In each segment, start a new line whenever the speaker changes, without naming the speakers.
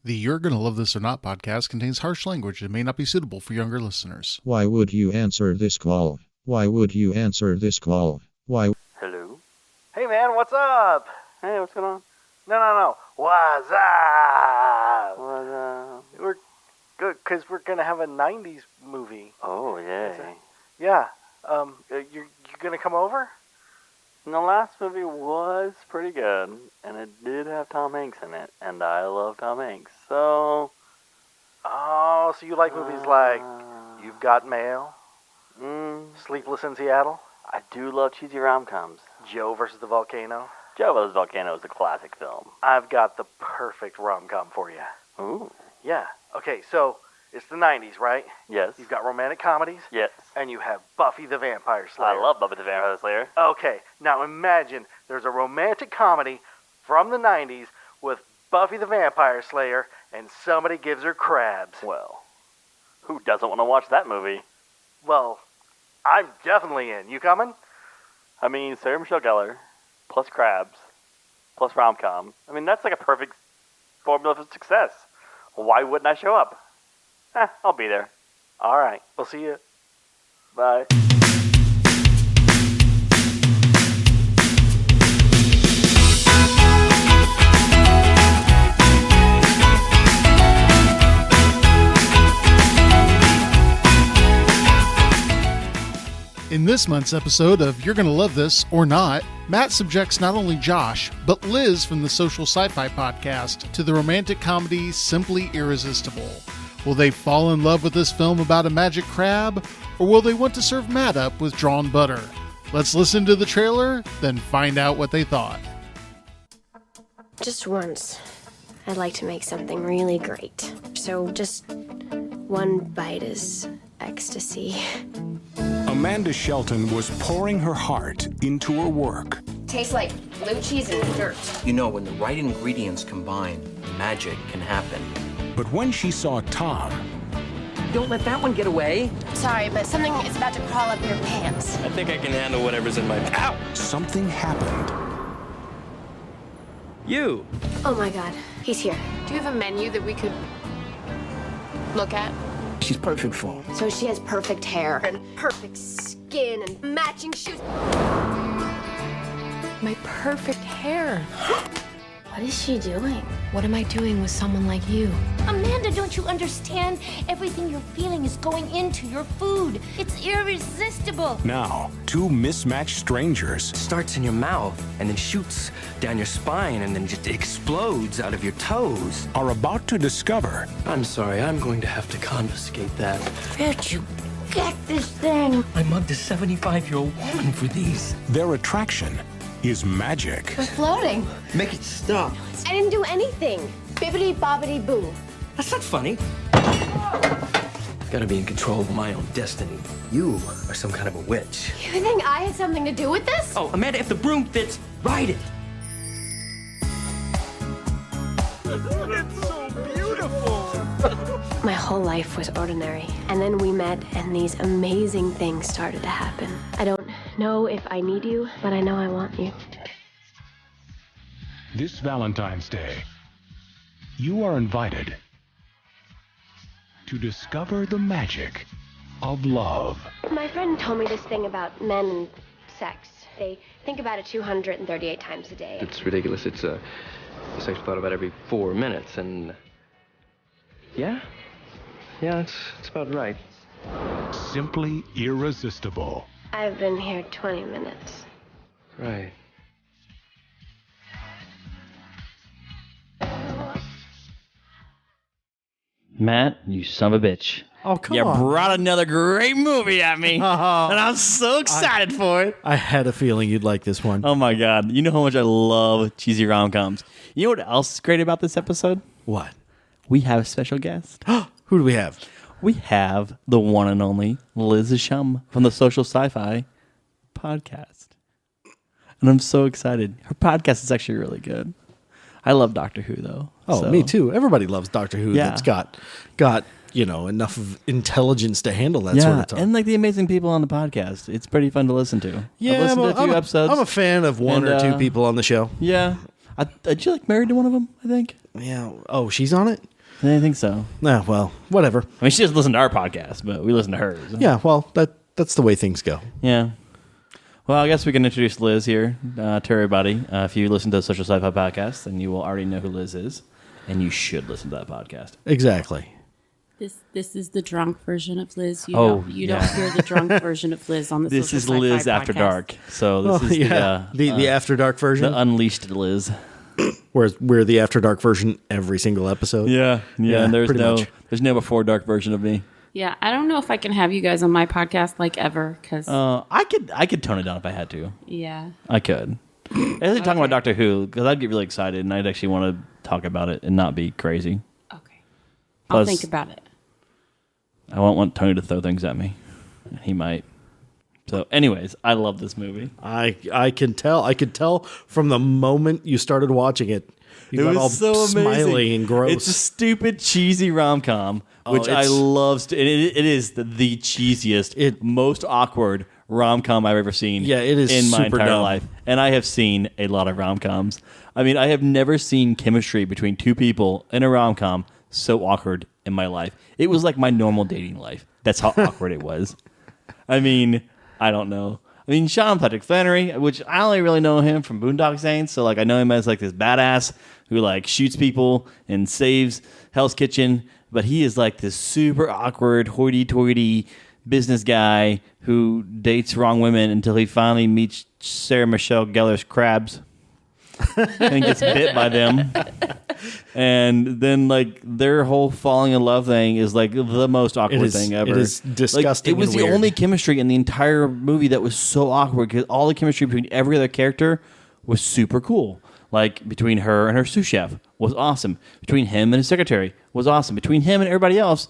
The You're Gonna Love This or Not podcast contains harsh language and may not be suitable for younger listeners.
Why would you answer this call? Why would you answer this call? Why?
Hello?
Hey man, what's up?
Hey, what's going on?
No. What's up?
What,
We're good, because we're going to have a 90s movie.
Oh, yay.
Yeah. You're going to come over?
And the last movie was pretty good, and it did have Tom Hanks in it, and I love Tom Hanks, so...
Oh, so you like movies like You've Got Mail, Sleepless in Seattle,
I do love cheesy rom-coms.
Joe versus the Volcano.
Joe vs. Volcano is a classic film.
I've got the perfect rom-com for you.
Ooh.
Yeah. Okay, so it's the 90s, right?
Yes.
You've got romantic comedies.
Yes.
And you have Buffy the Vampire Slayer.
I love Buffy the Vampire Slayer.
Okay, now imagine there's a romantic comedy from the 90s with Buffy the Vampire Slayer and somebody gives her crabs.
Well, who doesn't want to watch that movie?
Well, I'm definitely in. You coming?
I mean, Sarah Michelle Gellar, plus crabs, plus rom-com. I mean, that's like a perfect formula for success. Why wouldn't I show up? I'll be there.
All right, we'll see you.
Bye.
In this month's episode of You're Gonna Love This or Not, Matt subjects not only Josh, but Lizz from the Social Sci-Fi Podcast to the romantic comedy Simply Irresistible. Will they fall in love with this film about a magic crab, or will they want to serve Matt up with drawn butter? Let's listen to the trailer, then find out what they thought.
Just once, I'd like to make something really great. So just one bite is ecstasy.
Amanda Shelton was pouring her heart into her work.
Tastes like blue cheese and dirt.
You know, when the right ingredients combine, magic can happen.
But when she saw Tom,
Don't let that one get away.
Sorry, but something is about to crawl up your pants.
I think I can handle whatever's in my... Ow!
something happened.
You!
Oh my god, he's here. Do you have a menu that we could look at?
She's perfect for him.
So she has perfect hair and perfect skin and matching shoes.
My perfect hair.
What is she doing?
What am I doing with someone like you?
Amanda, don't you understand? Everything you're feeling is going into your food. It's irresistible.
Now, two mismatched strangers
Starts in your mouth and then shoots down your spine and then just explodes out of your toes.
are about to discover
I'm sorry, I'm going to have to confiscate that.
Where'd you get this thing?
I mugged a 75-year-old woman for these.
their attraction is magic.
We're floating.
Make it stop.
I didn't do anything. Bibbidi bobbidi boo.
That's not funny. Gotta be in control of my own destiny. You are some kind of a witch.
You think I had something to do with this?
Oh, Amanda, if the broom fits, ride it.
My whole life was ordinary. And then we met, and these amazing things started to happen. I don't know if I need you, but I know I want you.
This Valentine's Day, you are invited to discover the magic of love.
My friend told me this thing about men and sex. They think about it 238 times a day.
It's ridiculous. It's sex thought about every 4 minutes, and... Yeah, it's about right.
Simply irresistible.
I've been here 20 minutes.
Right.
Matt, you son of a bitch.
Oh, come
you
on.
brought another great movie at me, and I'm so excited for it.
I had a feeling you'd like this one.
Oh, my God. You know how much I love cheesy rom-coms. You know what else is great about this episode?
What?
We have a special guest.
Who do we have?
We have the one and only Lizz from the Social Sci-Fi Podcast. And I'm so excited. Her podcast is actually really good. I love Doctor Who, though.
Oh,
so.
me too. Everybody loves Doctor Who.
Yeah.
That's got enough of intelligence to handle that sort of talk.
And like the amazing people on the podcast. It's pretty fun to listen to.
Yeah,
I've listened to a few episodes.
I'm a fan of one or two people on the show.
Yeah. Did you like married to one of them, I think?
Yeah. Oh, she's on it?
I think so.
Nah, well, whatever.
I mean, she doesn't listen to our podcast, but we listen to hers.
Yeah, well, that's the way things go.
Yeah. Well, I guess we can introduce Liz here to everybody. If you listen to the Social Sci-Fi Podcast, then you will already know who Liz is, and you should listen to that podcast.
Exactly.
This is the drunk version of Liz. You
don't
hear the drunk version of Liz on the
This
Social
is
Sci-Fi
Liz
podcast.
After Dark. So this is
the After Dark version,
the unleashed Liz.
Whereas we're the After Dark version every single episode.
Yeah. And there's
much.
no Before Dark version of me.
Yeah, I don't know if I can have you guys on my podcast like ever because
I could tone it down if I had to.
Yeah,
I could. I was talking about Doctor Who because I'd get really excited and I'd actually want to talk about it and not be crazy.
Okay,
Plus,
I'll think about it.
I won't want Tony to throw things at me. He might. So, anyways, I love this movie.
I can tell. I could tell from the moment you started watching it. You got all
so
smiley and gross.
It's a stupid, cheesy rom-com, which I love. It is the cheesiest, most awkward rom-com I've ever seen.
Yeah, it is
in my
super
entire
dumb.
life. And I have seen a lot of rom-coms. I mean, I have never seen chemistry between two people in a rom-com so awkward in my life. It was like my normal dating life. That's how awkward it was. I mean, I don't know. I mean, Sean Patrick Flannery, which I only really know him from Boondock Saints, so like I know him as like this badass who like shoots people and saves Hell's Kitchen, but he is like this super awkward, hoity-toity business guy who dates wrong women until he finally meets Sarah Michelle Gellar's crabs and gets bit by them. And then like their whole falling in love thing is like the most awkward thing ever.
It is disgusting.
Like, it was
and
the
weird.
only chemistry in the entire movie that was so awkward because all the chemistry between every other character was super cool. Like between her and her sous chef was awesome. Between him and his secretary was awesome. Between him and everybody else,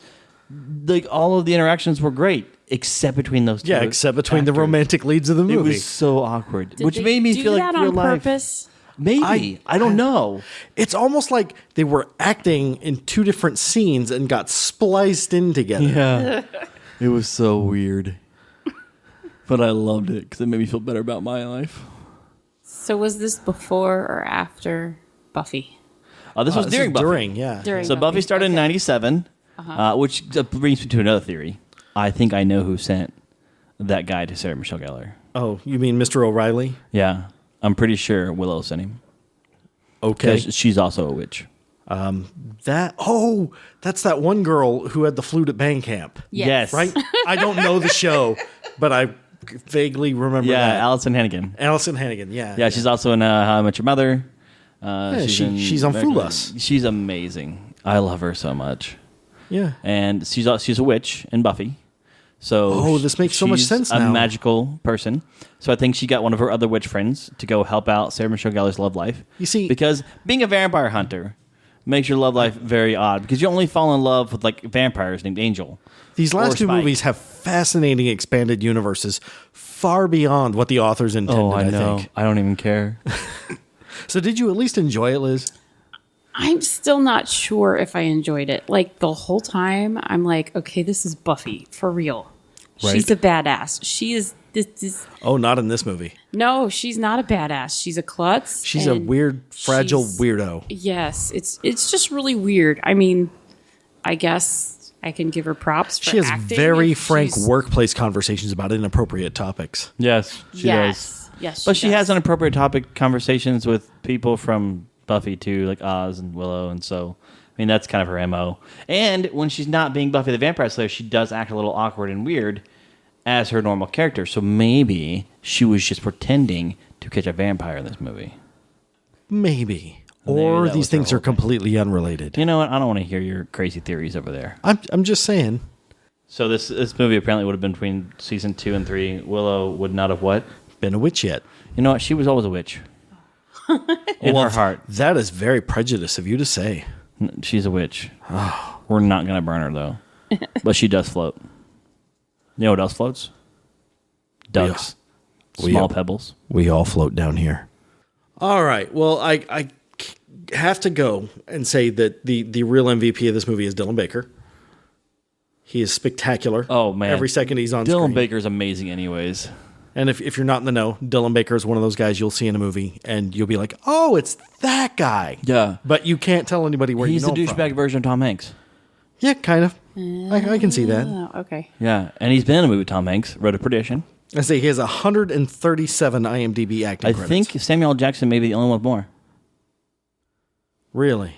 like all of the interactions were great, except between those two.
Yeah, except between the
actors.
romantic leads of the movie.
It was so awkward,
Did
which
they
made me
do
feel like
that
real
on
life.
purpose?
Maybe I don't know.
It's almost like they were acting in two different scenes and got spliced in together.
Yeah, it was so weird, but I loved it because it made me feel better about my life.
So was this before or after Buffy?
This was during Buffy.
During
So Buffy started in '97, which brings me to another theory. I think I know who sent that guy to Sarah Michelle Gellar.
Oh, you mean Mr. O'Reilly?
Yeah, I'm pretty sure Willow sent him.
Okay.
'Cause she's also a witch.
That's that one girl who had the flute at band camp.
Yes.
Right? I don't know the show, but I vaguely remember
Yeah,
that.
Allison Hannigan.
Allison Hannigan, yeah.
Yeah, she's also in How I Met Your Mother.
She's on Fool Us.
She's amazing. I love her so much.
Yeah.
And she's a witch in Buffy. So
this makes so much
she's
sense
a
now.
magical person. So I think she got one of her other witch friends to go help out Sarah Michelle Gellar's love life.
You see,
because being a vampire hunter makes your love life very odd because you only fall in love with like vampires named Angel.
These last two movies have fascinating expanded universes far beyond what the authors intended,
Oh, I know.
think.
I don't even care.
So did you at least enjoy it, Liz?
I'm still not sure if I enjoyed it. Like the whole time, I'm like, okay, this is Buffy for real.
Right.
She's a badass. She is this.
Oh, not in this movie.
No, she's not a badass. She's a klutz.
She's a
and
weird, fragile
she's-
weirdo.
Yes, it's just really weird. I mean, I guess I can give her props for
She has
acting
very
if
frank
she's-
workplace conversations about inappropriate topics.
Yes, she
Yes.
does.
Yes,
But
she
she
does.
has inappropriate topic conversations with people from Buffy too, like Oz and Willow, and so I mean that's kind of her MO. And when she's not being Buffy the Vampire Slayer, she does act a little awkward and weird as her normal character. So maybe she was just pretending to catch a vampire in this movie.
Maybe.
Maybe
Or
that
these
was her
things are
whole thing.
completely unrelated.
You know what? I don't want to hear your crazy theories over there.
I'm just saying.
So this movie apparently would have been between season 2 and 3. Willow would not have what?
Been a witch yet.
You know what? She was always a witch. In her heart.
That is very prejudiced of you to say.
She's a witch. We're not going to burn her, though. But she does float. You know what else floats? Ducks. Small pebbles.
We all float down here. All right. Well, I have to go and say that the real MVP of this movie is Dylan Baker. He is spectacular.
Oh, man.
Every second he's on
Dylan
screen.
Baker's amazing anyways.
And if you're not in the know, Dylan Baker is one of those guys you'll see in a movie, and you'll be like, "Oh, it's that guy."
Yeah,
but you can't tell anybody where
he's
you know
the douchebag version of Tom Hanks.
Yeah, kind of. I can see that.
Okay.
Yeah, and he's been in a movie with Tom Hanks. Road to Perdition.
I say he has 137 IMDb acting credits.
I think Samuel L. Jackson may be the only one with more.
Really?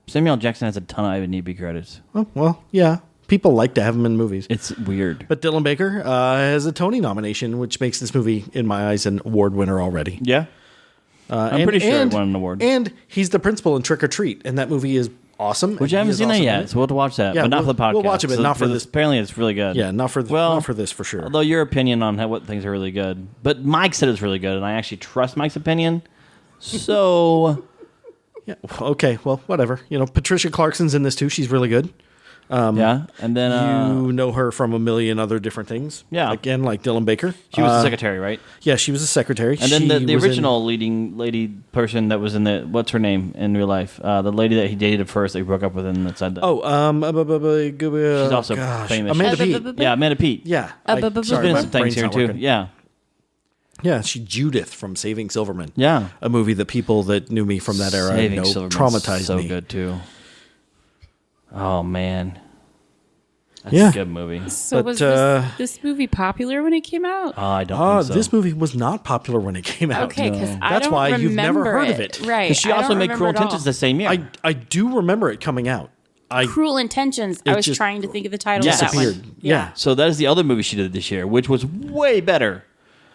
Samuel L. Jackson has a ton of IMDb credits.
Oh, well, yeah. People like to have him in movies.
It's weird.
But Dylan Baker has a Tony nomination, which makes this movie, in my eyes, an award winner already.
Yeah. I'm pretty sure it won an award.
And he's the principal in Trick or Treat, and that movie is awesome.
Which I haven't seen that yet, so we'll have to watch that.
Yeah,
but not for the podcast.
We'll watch it, but not for this.
Apparently it's really good.
Yeah, not for this for sure.
Although your opinion on what things are really good. But Mike said it's really good, and I actually trust Mike's opinion. So...
yeah. Okay, well, whatever. Patricia Clarkson's in this too. She's really good.
Yeah, and then
you know her from a million other different things.
Yeah,
again, like Dylan Baker.
She was the secretary, right?
Yeah, she was the secretary.
And then the original leading lady person that was in the what's her name in real life? The lady that he dated at first, that he broke up with, and that said that. She's also famous.
Amanda Peet.
Yeah, Amanda Peet.
Yeah,
she's been in some things here too. Yeah.
Yeah, she's Judith from Saving Silverman.
Yeah,
a movie that people that knew me from that era traumatized
so
me.
So good too. Oh man, that's a good movie.
So was this movie popular when it came out?
I don't think so.
This movie was not popular when it came out.
Okay, because
that's why you've never heard of it.
Right?
Because she also made Cruel Intentions the same year.
I do remember it coming out.
Cruel Intentions. I was trying to think of the title of that one.
Yeah.
So that is the other movie she did this year, which was way better,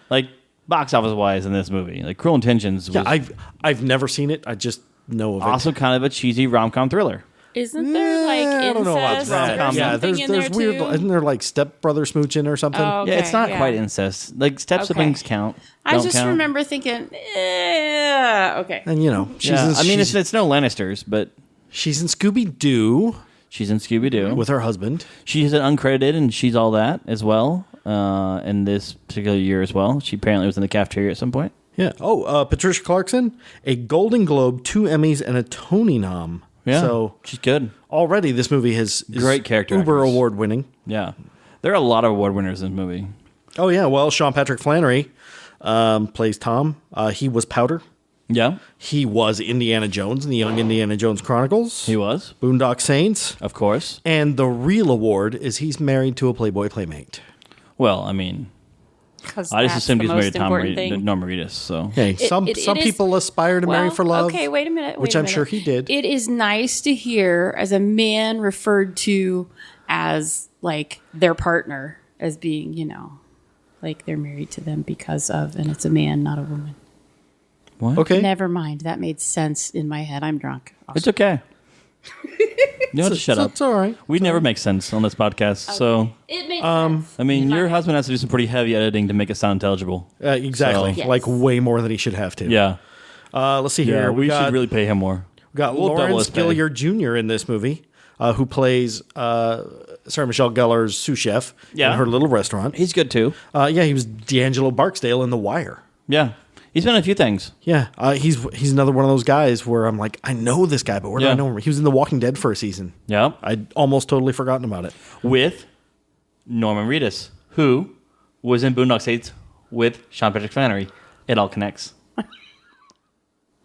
like box office wise, than this movie. Like Cruel Intentions. Was
I've never seen it. I just know of it.
Also, kind of a cheesy rom-com thriller.
Isn't there like incest?
I don't know about
that.
Yeah, there's weird.
Too?
Isn't there like stepbrother smooching or something?
Oh, okay,
yeah, it's not quite incest. Like step siblings count.
I just remember thinking, okay.
And she's.
I mean, it's no Lannisters, but
she's in Scooby Doo.
She's in Scooby Doo
with her husband.
She's an uncredited, and she's all that as well. In this particular year as well, she apparently was in the cafeteria at some point.
Yeah. Oh, Patricia Clarkson, a Golden Globe, 2 Emmys, and a Tony nom.
Yeah,
so
she's good.
Already, this movie is
great character.
Uber award winning.
Yeah, there are a lot of award winners in this movie.
Oh yeah, well, Sean Patrick Flannery plays Tom. He was Powder.
Yeah,
he was Indiana Jones in the Young Indiana Jones Chronicles.
He was
Boondock Saints,
of course.
And the real award is he's married to a Playboy playmate.
Well, I mean, I just assumed he's married to Norm Reedus. So
hey, some people aspire to marry for love.
Okay, wait a minute.
Which I'm sure he did.
It is nice to hear as a man referred to as like their partner as being, like they're married to them because of, and it's a man, not a woman.
What?
Okay.
Never mind. That made sense in my head. I'm drunk. Awesome.
It's okay. You don't have to shut up.
It's all right.
We never make sense on this podcast, so
it makes sense.
I mean, your husband has to do some pretty heavy editing to make it sound intelligible.
Exactly,
So,
like way more than he should have to.
Yeah.
Let's see here.
Yeah, we should really pay him more.
We got
We'll double
Lawrence
his pay.
Gilliard Jr. in this movie, who plays Sarah Michelle Gellar's sous chef in her little restaurant.
He's good too.
Yeah, he was D'Angelo Barksdale in The Wire.
Yeah. He's been in a few things.
Yeah, he's another one of those guys where I'm like, I know this guy, but where do I know him? He was in The Walking Dead for a season.
Yeah.
I'd almost totally forgotten about it.
With Norman Reedus, who was in Boondock Saints with Sean Patrick Flannery. It all connects.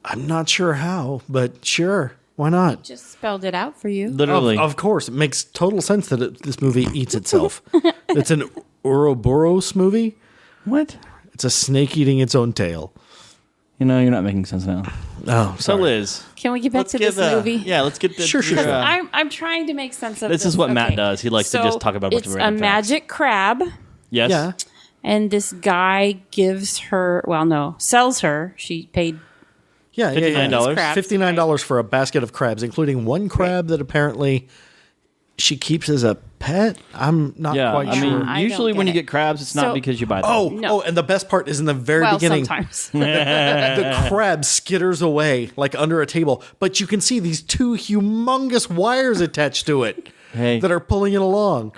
I'm not sure how, but sure. Why not?
Just spelled it out for you.
Literally.
Of course. It makes total sense that this movie eats itself. It's an Ouroboros movie.
What?
It's a snake eating its own tail.
You're not making sense now.
Oh,
so Liz.
Can we get back to this movie?
Yeah, let's get the...
Sure.
I'm trying to make sense of this.
This is what Matt does. He likes to just talk about what's
It's
random
a magic crab.
Yes.
Yeah.
And this guy sells her. She paid
$59.
$59 for a basket of crabs, including one crab that apparently she keeps as a pet. I'm not quite sure.
I mean, usually when you get crabs, it's not because you buy them.
Oh, and the best part is in the very beginning.
Sometimes.
The crab skitters away like under a table, but you can see these 2 humongous wires attached to it that are pulling it along.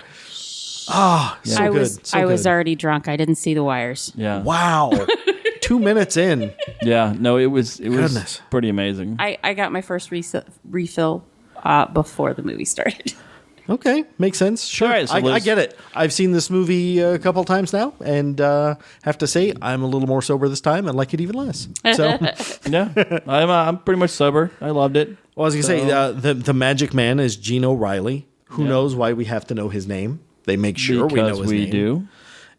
Ah, so good.
I was already drunk. I didn't see the wires.
Yeah.
Wow. 2 minutes in.
Yeah. No, it was pretty amazing.
I got my first refill before the movie started.
Okay, makes sense. Sure,
All right, so
I get it. I've seen this movie a couple times now, and have to say I'm a little more sober this time and like it even less. So
yeah, I'm pretty much sober. I loved it.
Well, I was going to say, the magic man is Gene O'Reilly. Who knows why we have to know his name? They make sure we know his name.
Because we do.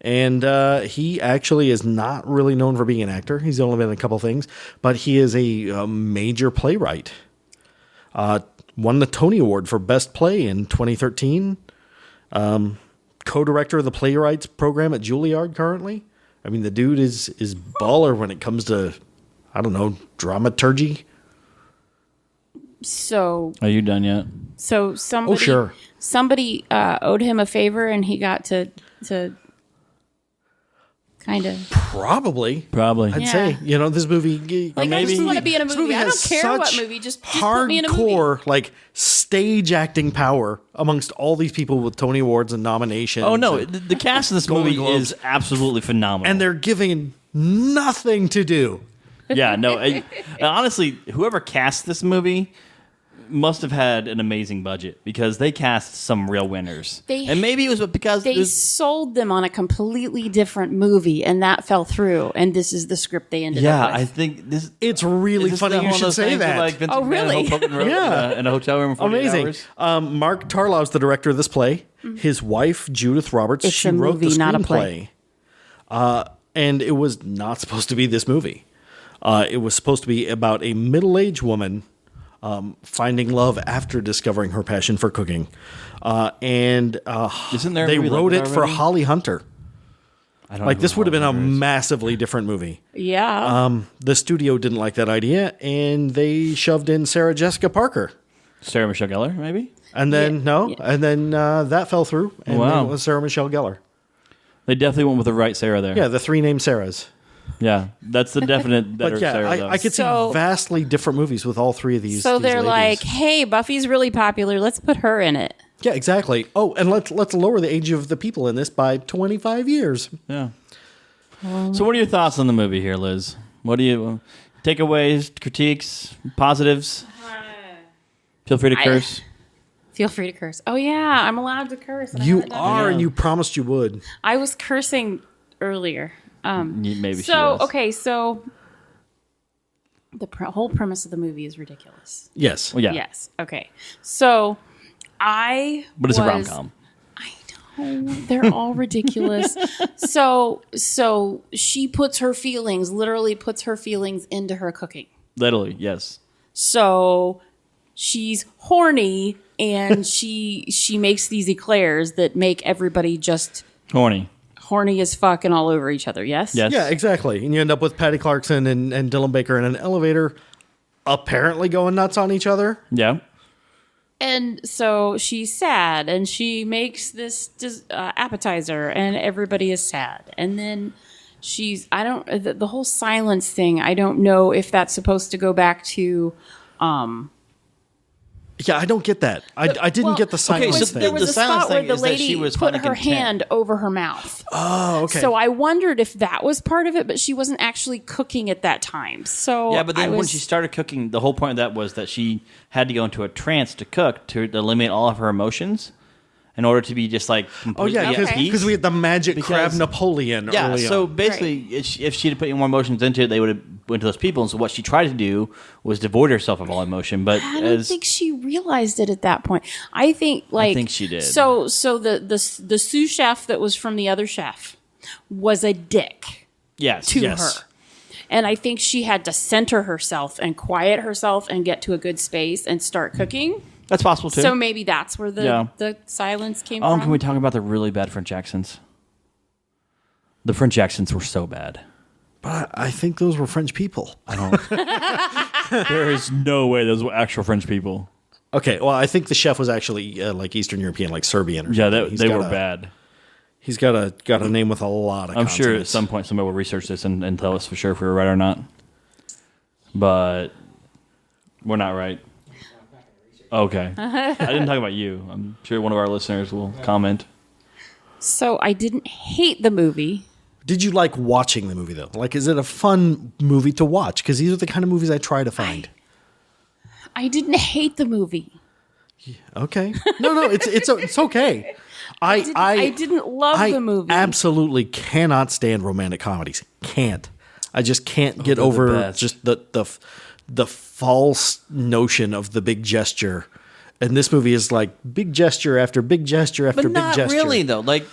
And he actually is not really known for being an actor. He's only been in a couple things. But he is a major playwright. Won the Tony Award for Best Play in 2013. Co-director of the Playwrights program at Juilliard currently. I mean, the dude is baller when it comes to, I don't know, dramaturgy.
So
are you done yet?
So somebody, somebody owed him a favor, and he got to kind of
probably. I'd say this movie.
Like, I just want to be in a movie. I don't care what movie. Just put me in a movie.
Hardcore like stage acting power amongst all these people with Tony Awards and nominations.
Oh no, the cast of this movie is absolutely phenomenal,
and they're given nothing to do.
Yeah, no. Honestly, whoever cast this movie must have had an amazing budget because they cast some real winners. And maybe it was because
they sold them on a completely different movie, and that fell through. And this is the script they ended up with.
I think this.
It's really funny you should say that.
Like Vince McMahon
really?
In a hotel room for 48
amazing.
hours.
Mark Tarlow's the director of this play. His wife Judith Roberts. She wrote the screenplay.
Not a play.
And it was not supposed to be this movie. It was supposed to be about a middle-aged woman finding love after discovering her passion for cooking. And
Isn't there
they wrote it for Holly Hunter.
I don't
like
know
this
who
would have been a
Holly Hunter is.
massively different movie.
Yeah.
The studio didn't like that idea, and they shoved in Sarah Jessica Parker.
Sarah Michelle Gellar, maybe?
And then, and then that fell through, and then it was Sarah Michelle Gellar.
They definitely went with the right Sarah there.
Yeah, the three named Sarahs.
Yeah, that's the definite better
But yeah,
Sarah. though.
I could see vastly different movies with all three of these.
So they're
ladies.
like, "Hey, Buffy's really popular. Let's put her in it."
Yeah, exactly. Oh, and let's lower the age of the people in this by 25 years.
Yeah. So, what are your thoughts on the movie here, Liz? What do you takeaways, critiques, positives? Feel free to curse.
Feel free to curse. Oh yeah, I'm allowed to curse.
You are, and you promised you would.
I was cursing earlier.
Maybe
so. Okay, so the whole premise of the movie is ridiculous.
Yes.
Well, yeah.
Yes. Okay. So
But it's a rom-com.
I know they're all ridiculous. So she literally puts her feelings into her cooking.
Literally, yes.
So she's horny, and she makes these eclairs that make everybody just horny as fuck and all over each other. Yes.
Yeah, exactly. And you end up with Patty Clarkson and Dylan Baker in an elevator, apparently going nuts on each other.
Yeah.
And so she's sad, and she makes this appetizer, and everybody is sad. And then the whole silence thing, I don't know if that's supposed to go back to,
yeah, I don't get that. I didn't get the silence thing.
There was a spot where the lady put her hand over her mouth.
Oh, okay.
So I wondered if that was part of it, but she wasn't actually cooking at that time. So
yeah, but then when she started cooking, the whole point of that was that she had to go into a trance to cook to eliminate all of her emotions in order to be just like completely
because we had the magic crab Napoleon.
Yeah,
early
so
on.
basically, if she had put any more emotions into it, they would have went to those people. And so what she tried to do was devoid herself of all emotion. But
I don't think she realized it at that point. I think
she did.
So the sous chef that was from the other chef was a dick. To her. And I think she had to center herself and quiet herself and get to a good space and start cooking.
That's possible too.
So maybe that's where the silence came from.
Can we talk about the really bad French accents? The French accents were so bad.
But I think those were French people.
I don't. There is no way those were actual French people.
Okay, well, I think the chef was actually like Eastern European, like Serbian. Or something.
They were bad.
He's got a name with a lot of.
I'm sure at some point somebody will research this and tell us for sure if we were right or not. But we're not right. Okay. I didn't talk about you. I'm sure one of our listeners will comment.
So I didn't hate the movie.
Did you like watching the movie, though? Like, is it a fun movie to watch? Because these are the kind of movies I try to find.
I didn't hate the movie.
Okay. No, it's okay.
I didn't love the movie.
I absolutely cannot stand romantic comedies. Can't. I just can't get over just the false notion of the big gesture. And this movie is like big gesture after big gesture after big gesture.
But not really though. Like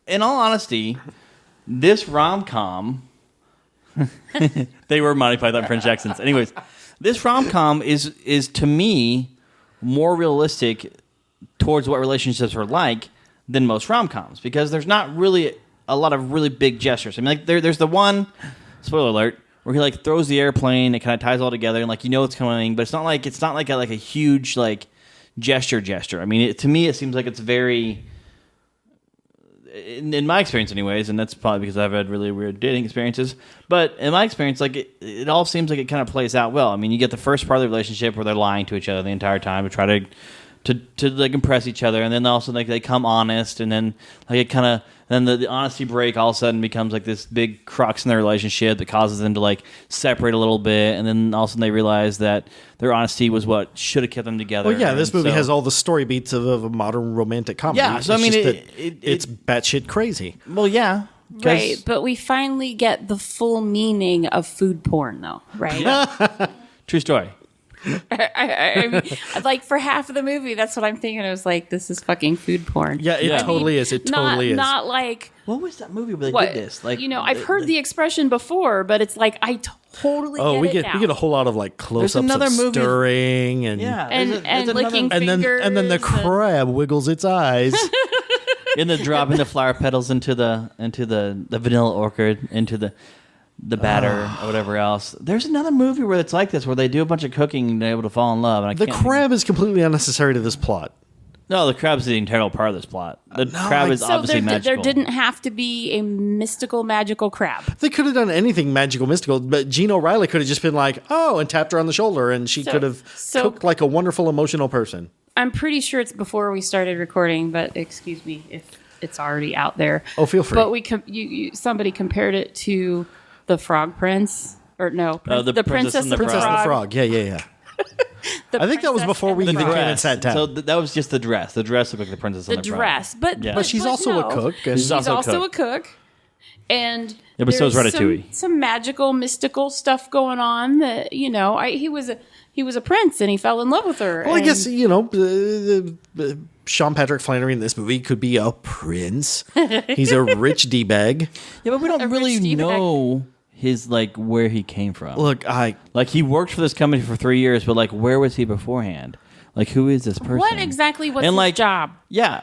in all honesty, this rom-com they were Monty Python French accents. Anyways, this rom-com is to me more realistic towards what relationships are like than most rom-coms, because there's not really a lot of really big gestures. I mean, like there's the one, spoiler alert, where he like throws the airplane, it kind of ties all together, and like you know it's coming, but it's not like a huge like gesture. I mean, to me it seems like it's very, in my experience anyways, and that's probably because I've had really weird dating experiences, but in my experience, like it all seems like it kind of plays out well. I mean, you get the first part of the relationship where they're lying to each other the entire time to try to like impress each other, and then also like they come honest, and then like it kind of then the honesty break all of a sudden becomes like this big crux in their relationship that causes them to like separate a little bit, and then all of a sudden they realize that their honesty was what should have kept them together.
Well, yeah, this movie has all the story beats of a modern romantic comedy.
Yeah, so I mean,
it's batshit crazy.
Well, yeah.
Right, but we finally get the full meaning of food porn, though, right?
Yeah. True story.
I mean, like for half of the movie, that's what I'm thinking. I was like, this is fucking food porn.
Yeah, it totally is. It totally is.
Not like,
what was that movie where they did this? Like,
you know, I've heard the expression before, but it's like I totally get it now.
We get a whole lot of like close-ups of stirring and
and licking fingers,
and then the crab wiggles its eyes.
And then dropping the flower petals into the vanilla orchid, into the batter or whatever else. There's another movie where it's like this, where they do a bunch of cooking and they're able to fall in love. And
the crab is completely unnecessary to this plot.
No, the crab's the integral part of this plot. The crab is obviously magical.
There didn't have to be a mystical, magical crab.
They could have done anything magical, mystical, but Gene O'Reilly could have just been like, oh, and tapped her on the shoulder, and she could have cooked like a wonderful, emotional person.
I'm pretty sure it's before we started recording, but excuse me if it's already out there.
Oh, feel free.
But somebody compared it to The Frog Prince, or no,
the
Princess and the
Frog. Yeah. I think that was before we even came and sat down.
So that was just the dress. The dress looked like the Princess and the Frog.
The dress,
but she's also a cook.
She's also a cook. And
but so is Ratatouille.
Some magical, mystical stuff going on. That he was a prince and he fell in love with her.
Well, I guess Sean Patrick Flannery in this movie could be a prince. He's a rich d-bag.
Yeah, but we don't really know his where he came from.
Look,
he worked for this company for 3 years, but where was he beforehand? Who is this person?
What exactly was his job?
Yeah,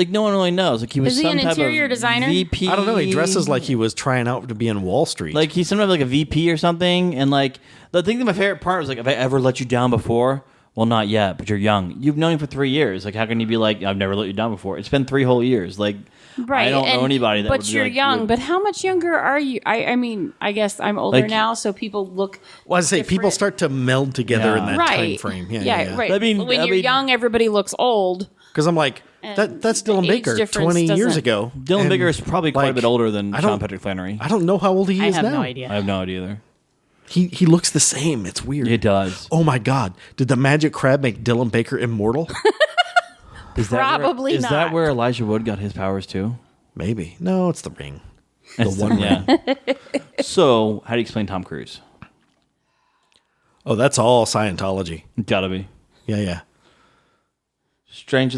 no one really knows. He was some type of
interior designer?
VP.
I don't know. He dresses like he was trying out to be in Wall Street.
He's sometimes a VP or something. And the thing that my favorite part was have I ever let you down before? Well, not yet, but you're young. You've known him for 3 years. How can you be I've never let you down before? It's been 3 whole years.
Right.
I don't know anybody that would
But you're young. But how much younger are you? I mean, I guess I'm older now, so people look.
Well, I say people start to meld together in that time frame. Yeah,
right. When you're young, everybody looks old.
Because I'm that's Dylan Baker 20 years ago.
Dylan Baker is probably quite a bit older than Sean Patrick Flannery.
I don't know how old he is now.
I have no idea.
I have no idea either.
He looks the same. It's weird.
It does.
Oh my God! Did the magic crab make Dylan Baker immortal?
Probably not.
Is that where Elijah Wood got his powers too?
Maybe. No, it's the ring. The one ring.
Yeah. So, how do you explain Tom Cruise?
Oh, that's all Scientology.
Gotta be.
Yeah.
Stranger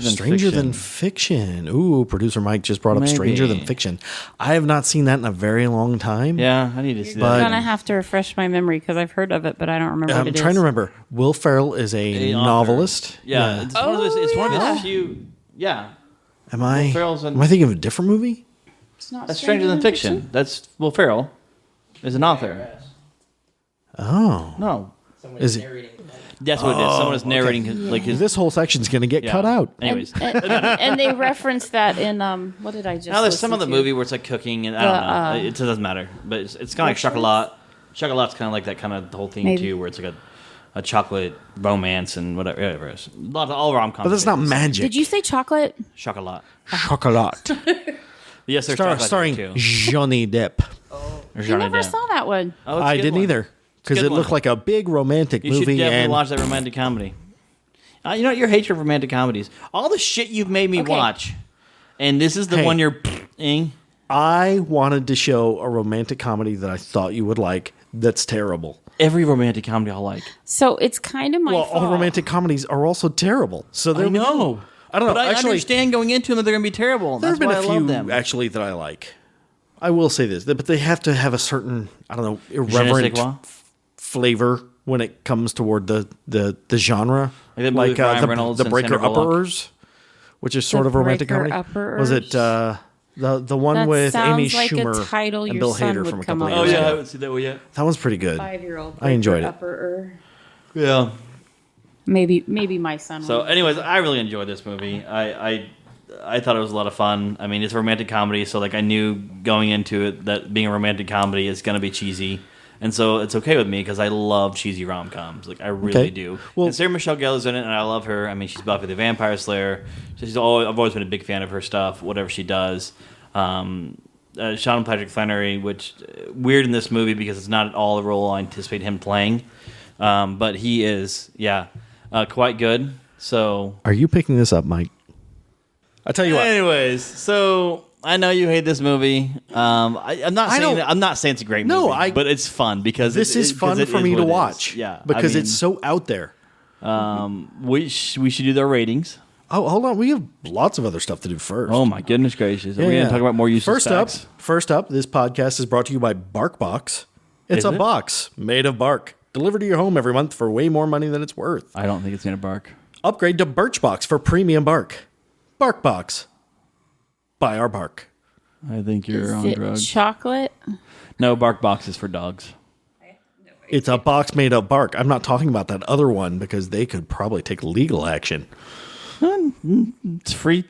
Than
Fiction. Ooh, producer Mike just brought up Stranger Than Fiction. I have not seen that in a very long time.
Yeah, I need to see that.
I'm going to have to refresh my memory because I've heard of it, but I don't remember what it is.
I'm trying to remember. Will Ferrell is a novelist.
Yeah. It's one of his few. Yeah.
Am I thinking of a different movie?
It's not
That's Stranger Than Fiction. That's Will Ferrell is an author.
Oh.
No.
Is it?
That's what it is. Someone is narrating his.
This whole section's going to get cut out.
Anyways,
and they referenced that in what did I just?
Now there's some of the movie where it's cooking, and I don't know. It doesn't matter, but it's kind of like chocolat. Chocolat's kind of like that kind of the whole theme too, where it's a chocolate romance and whatever it is. All rom-coms.
But that's not magic.
Did you say chocolate?
Chocolat.
Chocolat.
Yes, there's
starring Johnny Depp.
I never saw that one.
I didn't either. Because it looked like a big romantic movie.
You should definitely watch that romantic comedy. You know what? Your hatred of romantic comedies. All the shit you've made me watch. And this is the one you're...
I wanted to show a romantic comedy that I thought you would like that's terrible.
Every romantic comedy I'll like.
So it's kind of my fault.
All romantic comedies are also terrible. So I
know.
I don't know.
But I understand going into them that they're going to be terrible.
There have
That's
been
why
a
I love
few,
them.
actually, that I like. I will say this, but they have to have a certain, I don't know, irreverent flavor when it comes toward the genre.
Like
the Breaker Upperers, which is sort of a romantic comedy. Was it the one
that
with Amy
sounds like
Schumer
a title
and
your
Bill
son
Hader
would
from a
come
couple
up
of years
with.
ago?
I haven't seen that one yet.
That one's pretty good.
5-year-old.
I enjoyed it.
Yeah.
Maybe my son.
So,
will.
anyways, I really enjoyed this movie. I thought it was a lot of fun. I mean, it's a romantic comedy, so like I knew going into it that being a romantic comedy is going to be cheesy, and so it's okay with me because I love cheesy rom-coms. Like I really do. Well, and Sarah Michelle Gellar's in it, and I love her. I mean, she's Buffy the Vampire Slayer. I've always been a big fan of her stuff, whatever she does. Sean Patrick Flannery, which weird in this movie because it's not at all the role I anticipate him playing, but he is, quite good. So,
are you picking this up, Mike? I'll tell you what.
Anyways, so I know you hate this movie. I'm not saying it's a great movie, but it's fun because
this is fun for me to watch.
Yeah,
because it's so out there.
We should do their ratings.
Oh, hold on. We have lots of other stuff to do first.
Oh my goodness gracious! Are we going to talk about more useless facts?
First up, this podcast is brought to you by BarkBox. It's a box made of bark, delivered to your home every month for way more money than it's worth.
I don't think it's going to bark.
Upgrade to Birchbox for premium bark. BarkBox. Buy our bark.
I think you're on drugs.
Chocolate?
No, BarkBox is for dogs.
It's a box made of bark. I'm not talking about that other one because they could probably take legal action.
It's free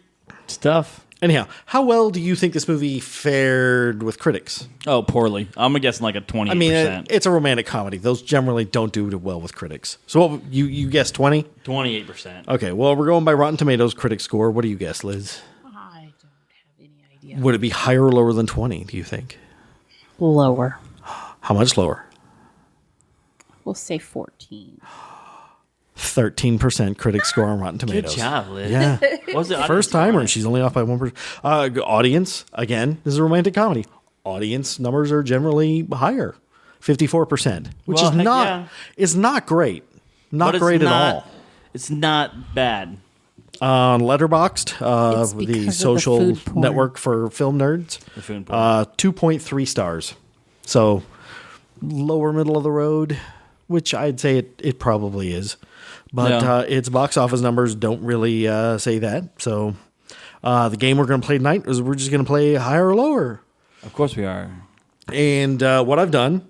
stuff.
Anyhow, how well do you think this movie fared with critics?
Oh, poorly. I'm guessing like a 20%.
I mean, it's a romantic comedy. Those generally don't do well with critics. So what, you guessed 20?
28%.
Okay, well, we're going by Rotten Tomatoes critic score. What do you guess, Liz?
I don't have any idea.
Would it be higher or lower than 20, do you think?
Lower.
How much lower?
We'll say 14.
13% critic score on Rotten Tomatoes.
Good job, Liz.
Yeah.
Was it
First timer. She's only off by 1%. Audience, again, this is a romantic comedy. Audience numbers are generally higher. 54%, which is not great. Not great at all.
It's not bad.
On Letterboxd, the social network for film nerds, 2.3 stars. So lower middle of the road, which I'd say it probably is. But its box office numbers don't really say that. So the game we're going to play tonight is we're just going to play higher or lower.
Of course we are.
And what I've done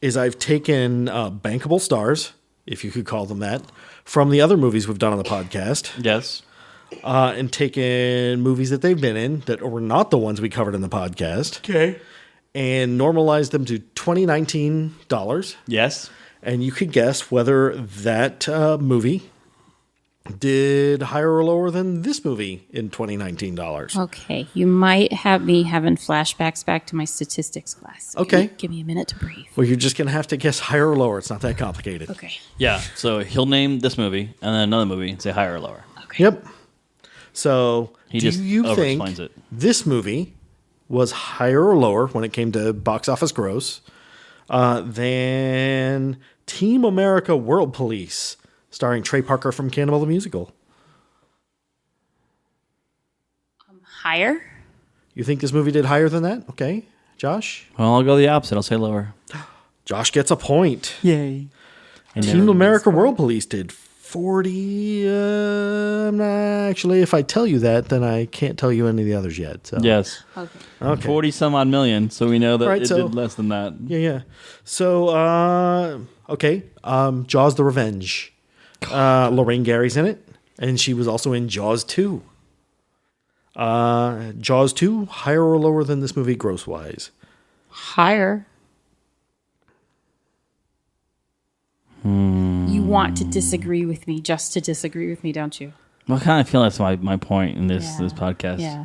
is I've taken bankable stars, if you could call them that, from the other movies we've done on the podcast.
Yes.
And taken movies that they've been in that were not the ones we covered in the podcast.
Okay.
And normalized them to $2019.
Yes.
And you could guess whether that movie did higher or lower than this movie in 2019 dollars.
Okay. You might have me having flashbacks back to my statistics class.
Okay.
Give me a minute to breathe.
Well, you're just going to have to guess higher or lower. It's not that complicated.
Okay.
Yeah. So he'll name this movie and then another movie and say higher or lower.
Okay.
Yep. So do you think
it.
this movie was higher or lower when it came to box office gross than Team America World Police, starring Trey Parker from Cannibal the Musical?
Higher?
You think this movie did higher than that? Okay. Josh?
Well, I'll go the opposite. I'll say lower.
Josh gets a point.
Yay.
Team America World Police did 40. Actually, if I tell you that, then I can't tell you any of the others yet. So.
Yes.
Okay.
40 some odd million. So we know that
Right,
it did less than that.
Yeah. So, okay. Jaws the Revenge. Lorraine Gary's in it. And she was also in Jaws 2. Jaws 2, higher or lower than this movie gross-wise?
Higher. You want to disagree with me just to disagree with me, don't you?
Well, I kind of feel that's my point in this podcast.
Yeah.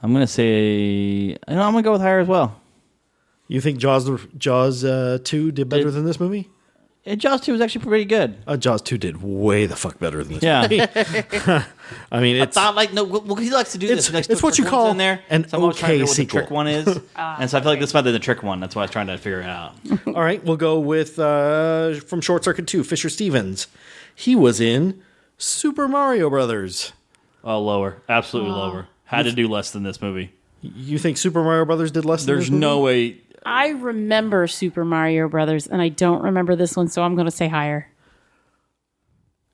I'm going to say... I'm going to go with higher as well.
You think Jaws 2 did better than this movie?
Jaws 2 was actually pretty good.
Jaws 2 did way the fuck better than this.
Yeah.
movie. I mean, it's
I thought he likes to do this. He likes to
it's
put
what you
trick
call
ones in there.
an
So I'm always trying to
okay
figure out what the
sequel.
trick one is, and so I feel like this might be the trick one. That's why I was trying to figure it out.
All right, we'll go with from Short Circuit 2, Fisher Stevens. He was in Super Mario Brothers.
Oh, lower, absolutely lower. Had to do less than this movie.
You think Super Mario Brothers did less than
There's
this movie?
no way.
I remember Super Mario Brothers, and I don't remember this one, so I'm going to say higher.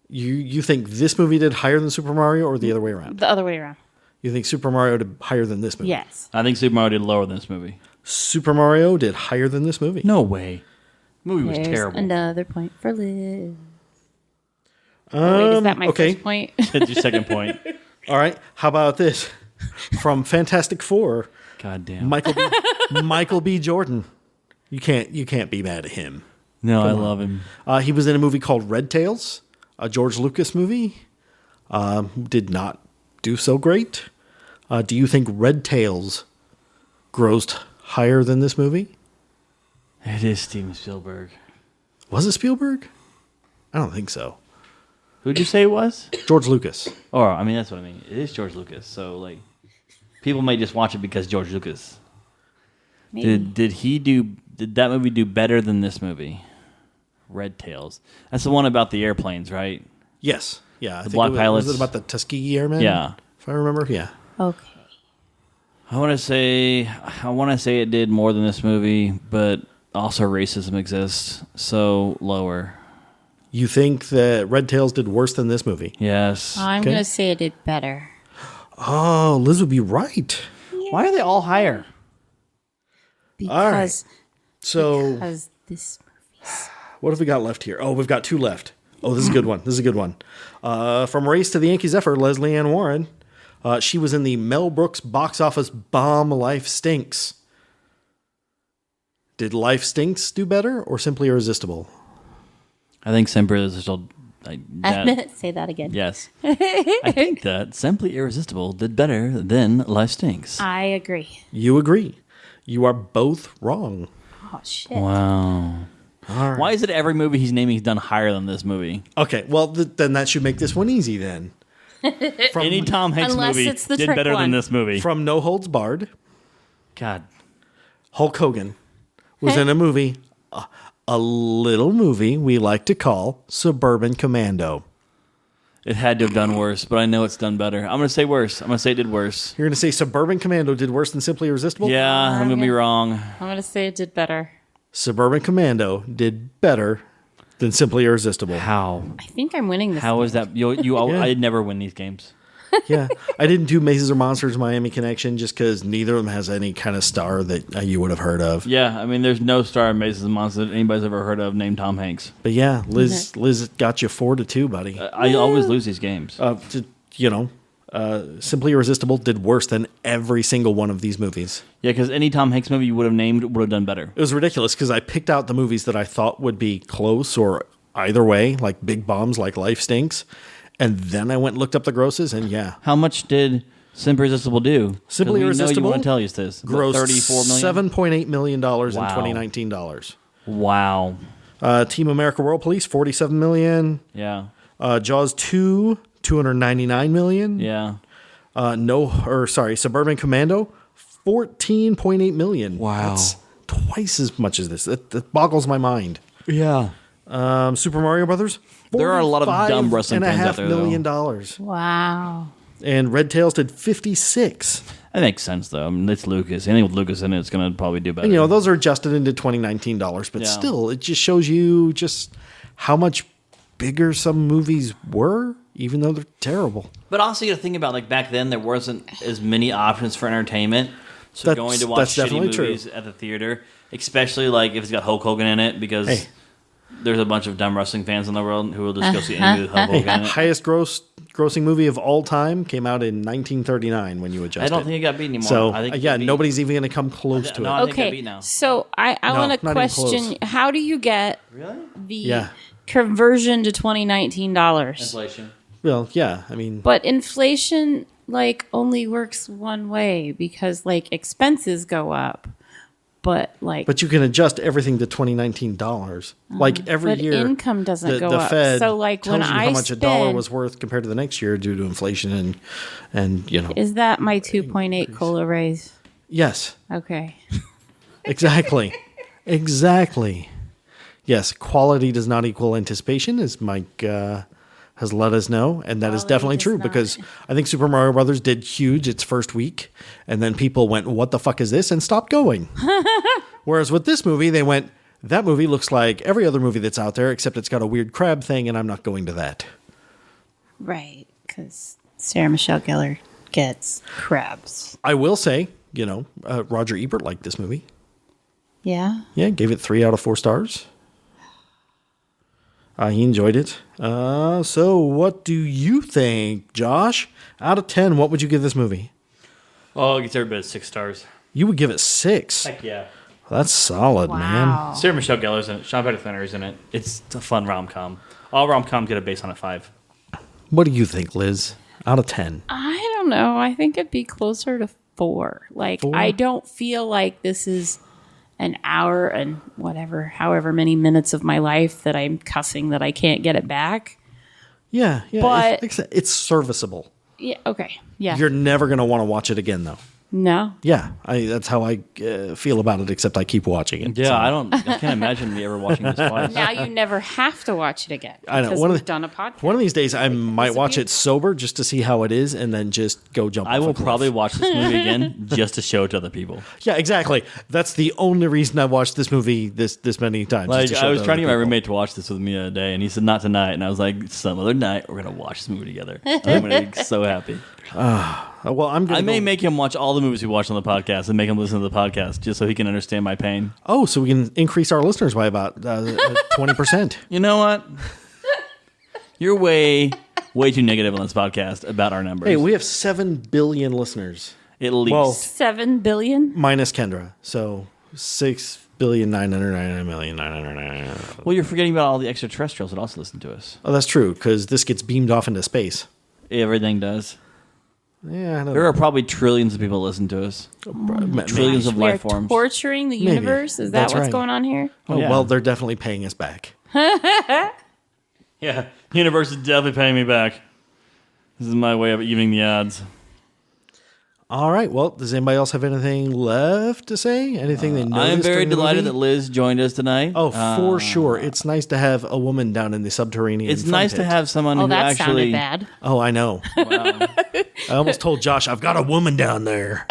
You think this movie did higher than Super Mario or the other way around?
The other way around.
You think Super Mario did higher than this movie?
Yes.
I think Super Mario did lower than this movie.
Super Mario did higher than this movie?
No way. The movie was
There's
terrible.
another point for Liz. Wait, is that my
okay.
first point?
It's your second point.
All right, how about this? From Fantastic Four,
God damn.
Michael B. Jordan. You can't be mad at him.
No,
Come
I
on.
love him.
He was in a movie called Red Tails, a George Lucas movie. Did not do so great. Do you think Red Tails grossed higher than this movie?
It is Steven Spielberg.
Was it Spielberg? I don't think so.
Who'd you say it was?
George Lucas.
Or, I mean, that's what I mean. It is George Lucas. So, like, people may just watch it because George Lucas.
Maybe.
Did that movie do better than this movie? Red Tails. That's the one about the airplanes, right?
Yes. Yeah. I
The
think
Black
was,
Pilots.
Was it about the Tuskegee Airmen?
Yeah.
If I remember, yeah.
Okay.
I want to say it did more than this movie, but also racism exists, so lower.
You think that Red Tails did worse than this movie?
Yes.
I'm
Okay.
going to say it did better.
Oh, Liz would be right.
Why are they all higher?
Because,
So
because this
what have we got left here? Oh, we've got two left. Oh, this is a good one. This is a good one. From Race to the Yankees Effort, Leslie Ann Warren. She was in the Mel Brooks box office bomb Life Stinks. Did Life Stinks do better or Simply Irresistible?
I think Simply Irresistible.
say that again.
Yes. I think that Simply Irresistible did better than Life Stinks.
I agree.
You agree. You are both wrong.
Oh, shit.
Wow.
All right.
Why is it every movie he's naming he's done higher than this movie?
Okay, well, then that should make this one easy then.
Any Tom Hanks
Unless
movie
it's the
did
trick
better
one.
than this movie.
From No Holds Barred,
God.
Hulk Hogan was in a movie, a little movie we like to call Suburban Commando.
It had to have done worse, but I know it's done better. I'm going to say worse. I'm going to say it did worse.
You're going to say Suburban Commando did worse than Simply Irresistible?
Yeah, I'm going to be wrong.
I'm going to say it did better.
Suburban Commando did better than Simply Irresistible.
How?
I think I'm winning this.
How is that? I'd never win these games.
Yeah, I didn't do Mazes or Monsters Miami Connection just because neither of them has any kind of star that you would have heard of.
Yeah, I mean, there's no star in Mazes and Monsters that anybody's ever heard of named Tom Hanks.
But yeah, Liz got you 4-2, buddy.
I always lose these games.
Simply Irresistible did worse than every single one of these movies.
Yeah, because any Tom Hanks movie you would have named would have done better.
It was ridiculous because I picked out the movies that I thought would be close or either way, like big bombs like Life Stinks. And then I went and looked up the grosses, and yeah.
How much did Simply Irresistible do?
Simply
you
Irresistible
know you want to tell us this.
Grossed
$34 million?
$7.8 million in
Wow.
2019 dollars.
Wow.
Team America World Police, $47 million.
Yeah.
Jaws 2, $299 million.
Yeah.
Suburban Commando, $14.8 million.
Wow.
That's twice as much as this. That boggles my mind.
Yeah.
Super Mario Brothers.
There are a lot of dumb wrestling fans out there,
$45.5 million.
Wow.
And Red Tails did 56.
That makes sense, though. I mean, it's Lucas. Anything with Lucas in it, it's going to probably do better.
And, those are adjusted into 2019 dollars, but
Yeah.
still, it just shows you just how much bigger some movies were, even though they're terrible.
But also, you got to think about, like, back then, there wasn't as many options for entertainment. So
That's-
going to watch
that's
shitty
definitely true.
movies at the theater, especially, like, if it's got Hulk Hogan in it, because there's a bunch of dumb wrestling fans in the world who will just go see any movie with Hulk Hogan in it.
Highest grossing movie of all time came out in 1939 when you adjust
I don't
it.
think it got beat anymore.
So,
I think it
yeah,
got beat.
nobody's even going to come close to it.
I think it got
Okay,
beat now.
so I
No,
want to
not even
question,
close.
how do you get the
Yeah.
conversion to 2019 dollars?
Inflation.
Well, yeah, I mean...
But inflation, like, only works one way because, like, expenses go up. but like,
But you can adjust everything to 2019 dollars. Like every
but
year,
income doesn't go
the
up.
Fed
So like
tells
when
you
I
how much a dollar
spend-
was worth compared to the next year due to inflation and
is that my 2.8 COLA raise?
yes,
Okay.
exactly, exactly. Yes, quality does not equal anticipation, as Mike has let us know, and that is definitely true because I think Super Mario Brothers did huge its first week, and then people went, "What the fuck is this?" and stopped going. Whereas with this movie, they went, "That movie looks like every other movie that's out there, except it's got a weird crab thing, and I'm not going to that."
Right, because Sarah Michelle Gellar gets crabs.
I will say, Roger Ebert liked this movie.
Yeah.
Yeah, gave it 3 out of 4 stars. He enjoyed it. So what do you think, Josh? Out of 10, what would you give this movie?
Oh, it gets everybody 6 stars.
You would give it 6.
Heck yeah.
That's solid, man.
Sarah Michelle Gellar's in it. Sean Patrick Flannery's in it. It's a fun rom-com. All rom-coms get a base on a 5.
What do you think, Liz? Out of 10.
I don't know. I think it'd be closer to 4. Like,
4?
I don't feel like this is an hour and however many minutes of my life that I'm cussing that I can't get it back.
Yeah.
But
it's serviceable.
Yeah. Okay. Yeah.
You're never going to want to watch it again, though.
No.
Yeah, that's how I feel about it, except I keep watching it.
Yeah,
so.
I can't imagine me ever watching this twice.
Now you never have to watch it again.
I know.
Because we've done a podcast.
One of these days, I might watch it sober just to see how it is, and then just go jump.
I
off
will
a cliff.
probably watch this movie again just to show it to other people.
Yeah, exactly. That's the only reason I watched this movie this many times.
Like,
just to show
I was
to
trying to
other
get my
people.
roommate to watch this with me the other day, and he said not tonight, and I was like, some other night we're gonna watch this movie together. I'm gonna be so happy.
Well, I may
make him watch all the movies we watch on the podcast and make him listen to the podcast just so he can understand my pain.
Oh, so we can increase our listeners by about 20%.
You know what? You're way too negative on this podcast about our numbers.
Hey, we have 7 billion listeners.
At least.
Well,
7 billion?
minus Kendra. So 6,999,999,999.
Well, you're forgetting about all the extraterrestrials that also listen to us.
Oh, that's true, because this gets beamed off into space.
Everything does.
Yeah, I know.
There are probably trillions of people that listen to us. Trillions of
We are
life forms.
torturing the
Maybe.
universe? Is that
That's
what's
right.
going on here?
Oh,
yeah.
well, they're definitely paying us back.
Yeah, the universe is definitely paying me back. This is my way of evening the odds.
All right. Well, does anybody else have anything left to say? Anything they noticed?
I am very
during the
delighted
movie?
that Liz joined us tonight.
Oh, for sure. It's nice to have a woman down in the subterranean.
It's
fun
nice
pit.
to have someone
Oh,
who
that
actually.
sounded bad.
Oh, I know.
Wow.
I almost told Josh, I've got a woman down there.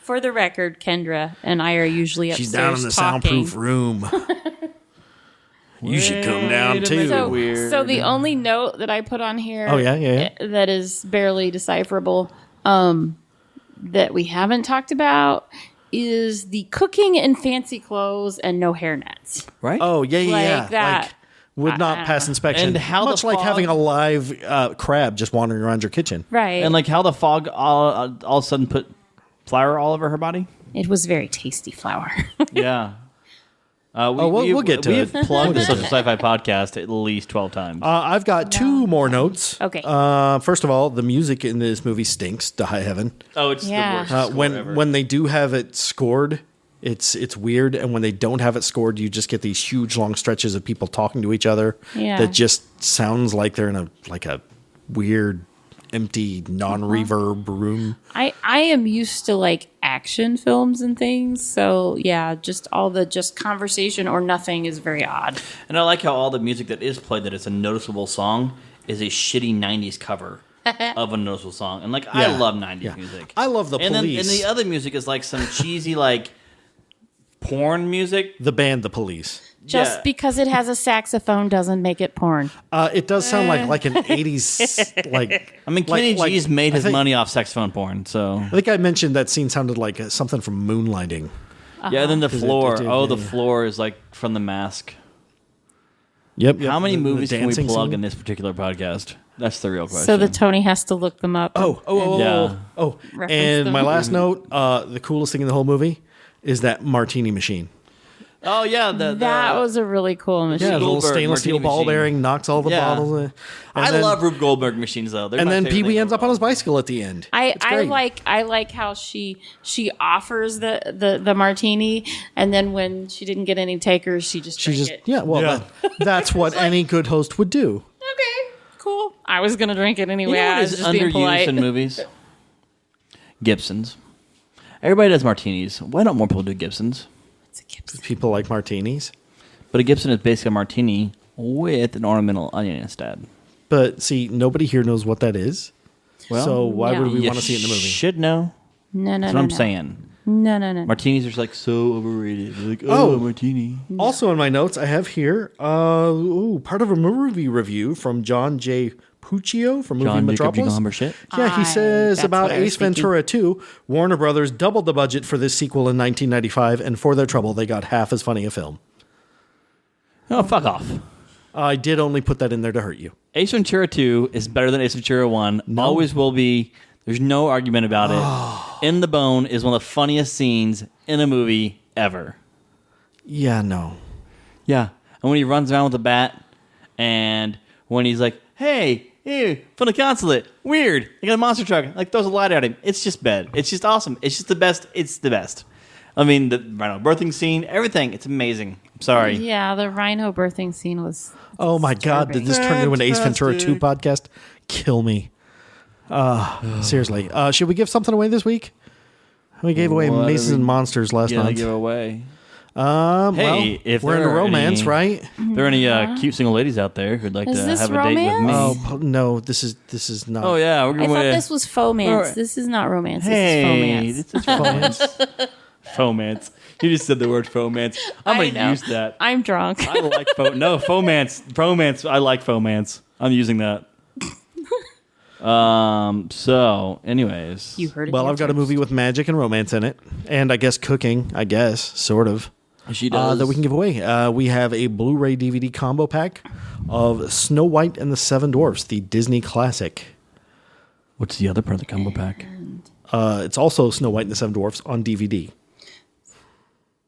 For the record, Kendra and I are usually upstairs
She's down in the
talking.
soundproof room. You should come down
Wait a
too.
minute.
So,
Weird.
so the only note that I put on here
Oh, yeah.
that is barely decipherable that we haven't talked about is the cooking in fancy clothes and no hairnets.
Right?
Oh, yeah.
Like that.
Like, would not pass inspection.
And how
much
the
like
fog-
having a live crab just wandering around your kitchen.
Right.
And like how the fog all of a sudden put flour all over her body?
It was very tasty flour.
Yeah.
We'll get to it.
We've plugged the Social Sci-Fi Podcast at least 12 times.
I've got 2 more notes.
Okay.
First of all, the music in this movie stinks to high heaven.
Oh, it's
Yeah.
the worst score ever.
When they do have it scored, it's weird, and when they don't have it scored, you just get these huge long stretches of people talking to each other.
Yeah.
That just sounds like they're in a weird, empty, non-reverb room.
I am used to like action films and things, so yeah, just all the conversation or nothing is very odd.
And I like how all the music that is played that it's a noticeable song is a shitty 90s cover of a noticeable song. And like I
Yeah.
love 90s
Yeah.
music.
I love the
and
Police.
And the other music is like some cheesy like porn music.
The band The Police.
Just because it has a saxophone doesn't make it porn.
It does sound like an 80s like.
I mean, Kenny G's made his
I think-
money off saxophone porn, so
I think I mentioned that scene sounded like something from Moonlighting.
yeah. And then the
'Cause it
floor.
did,
The
yeah.
floor is like from The Mask.
Yep.
How many
The
movies can we
dancing
plug
scene?
in this particular podcast? That's the real question.
So that Tony has to look them up.
Oh.
Reference
And
them.
my last note, the coolest thing in the whole movie is that martini machine.
Oh yeah,
that was a really cool machine.
Yeah, the little
Goldberg
stainless steel
martini
ball
machine.
bearing knocks all the
Yeah.
bottles. And
I
then-
love Rube Goldberg machines though. They're
And
my
then
favorite
Pee Wee
thing
ends up on
overall.
his bicycle at the end. It's
I
great.
like how she offers the martini, and then when she didn't get any takers, she just drank it.
That's what any good host would do.
Okay, cool. I was gonna drink it anyway.
You know
I
what
was
is
just being
underused
polite.
in movies? Gibsons. Everybody does martinis. Why don't more people do Gibsons?
People like martinis.
But a Gibson is basically a martini with an ornamental onion instead.
But see, nobody here knows what that is.
Well,
so why
No.
would we
You
want to see it in the movie?
Should know.
No,
That's what I'm saying.
No.
Martinis are like so overrated. They're like,
Oh.
a martini.
Also in my notes, I have here part of a movie review from John J. Puccio from Movie
John Jacob
Metropolis.
Jinglehummer shit.
Yeah, he says
that's
about
what I was
Ace Ventura 2, Warner Brothers doubled the budget for this sequel in 1995, and for their trouble, they got half as funny a film.
Oh, fuck off.
I did only put that in there to hurt you.
Ace Ventura 2 is better than Ace Ventura 1. Always will be. There's no argument about it. In the Bone is one of the funniest scenes in a movie ever.
Yeah, no.
Yeah. And when he runs around with a bat, and when he's like, hey, from the consulate, weird. They got a monster truck. Like, throws a light at him. It's just bad. It's just awesome. It's just the best. It's the best. I mean, the rhino birthing scene, everything. It's amazing. I'm sorry.
Yeah, the rhino birthing scene was.
Oh my God, did this turn into an Ace Ventura 2 podcast? Kill me. Seriously. Should we give something away this week? We gave away
What
Maces
are we
and Monsters last
gonna
month.
give away?
Hey,
Hey, if
we're
there
into
are
romance,
any-
right?
If there are any cute single ladies out there who'd like
Is
to
this
have a date with me.
Oh no, this is not.
Oh, yeah, we're
I
going
thought
to...
this was fomance.
Or-
This is not romance.
Hey,
this is
this is fomance. Fomance. You just said the word fomance. I'm
I
going to
know.
use that.
I'm drunk.
I like fomance. Fomance. I like fomance. I'm using that. So, anyways.
You heard it.
Well,
here
I've got a
first.
movie with magic and romance in it, and I guess cooking. I guess sort of.
She does.
That we can give away. We have a Blu-ray DVD combo pack of Snow White and the Seven Dwarfs, the Disney classic.
What's the other part of the combo pack?
It's also Snow White and the Seven Dwarfs on DVD.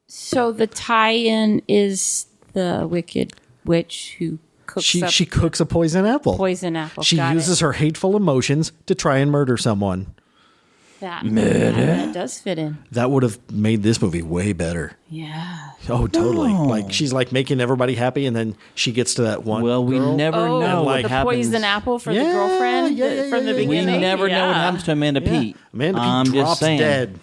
So the tie-in is the Wicked Witch who cooks
She cooks a poison apple.
poison apple.
She
Got
uses her hateful emotions to try and murder someone.
that does fit in.
That would have made this movie way better.
Yeah.
Oh, totally.
No.
Like she's like making everybody happy, and then she gets to that one.
Well, we
girl.
never know
And,
what
like,
the
happens.
poison apple for the
Yeah,
girlfriend
yeah,
from the
yeah,
We
beginning.
never know what
Yeah.
happens to Amanda Pete.
Amanda Pete
I'm just
drops
saying.
dead.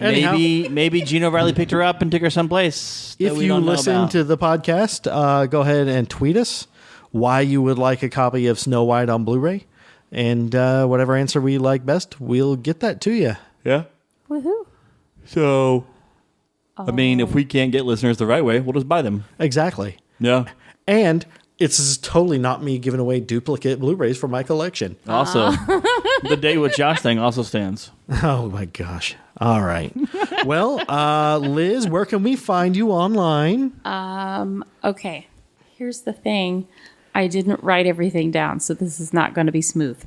Anyhow,
Maybe Gene O'Reilly picked her up and took her someplace. that
if
we
you
don't know
listen
about.
to the podcast, go ahead and tweet us why you would like a copy of Snow White on Blu-ray, and whatever answer we like best, we'll get that to you.
Yeah.
Woohoo.
So, I mean, if we can't get listeners the right way, we'll just buy them.
Exactly.
Yeah.
And it's totally not me giving away duplicate Blu-rays for my collection.
Also, the date with Josh thing also stands.
Oh my gosh. All right. Well, Liz, where can we find you online?
Okay. Here's the thing. I didn't write everything down, so this is not going to be smooth.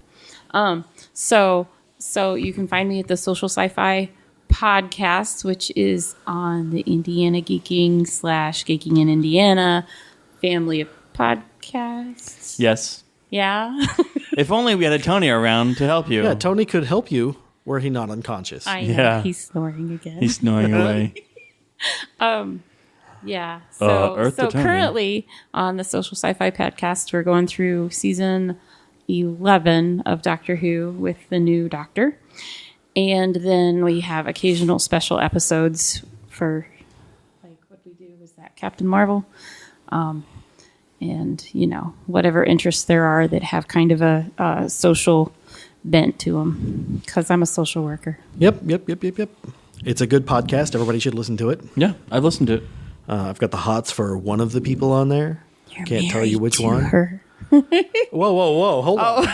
So you can find me at the Social Sci-Fi Podcast, which is on the Indiana Geeking / Geeking in Indiana family of podcasts.
Yes.
Yeah.
If only we had a Tony around to help you.
Yeah, Tony could help you were he not unconscious.
I know.
Yeah.
He's snoring again.
He's snoring away.
Yeah.
Earth
So
to Tony.
currently on the Social Sci-Fi Podcast, we're going through season 11 of Doctor Who with the new Doctor. And then we have occasional special episodes for, like, what we do was that Captain Marvel. And, you know, whatever interests there are that have kind of a social bent to them. Because I'm a social worker.
Yep. It's a good podcast. Everybody should listen to it.
Yeah, I've listened to it.
I've got the hots for one of the people on there.
You're
Can't tell you which
married to
one.
her.
Whoa. Hold on.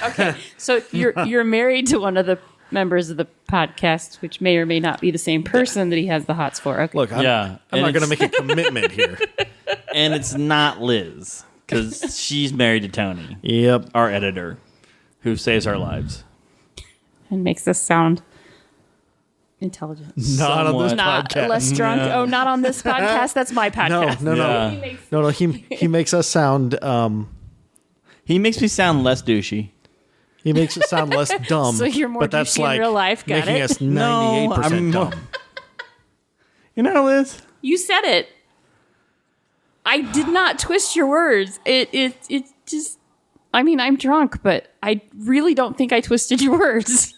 Okay. So you're married to one of the members of the podcast, which may or may not be the same person that he has the hots for. Okay.
Look, I'm
Yeah,
not
and
going to
it's-
make a commitment here.
And it's not Liz, because she's married to Tony,
Yep.
our editor, who saves our lives.
And makes us sound intelligent.
Not on this
Not
podcast.
less drunk.
No.
Oh, not on this podcast. That's my podcast.
No. He makes us sound.
He makes me sound less douchey.
He makes it sound less dumb.
So you're more
but that's
douchey in
like
real life. Got
making
it?
us 98% dumb.
You know, Liz.
You said it. I did not twist your words. It just. I mean, I'm drunk, but I really don't think I twisted your words.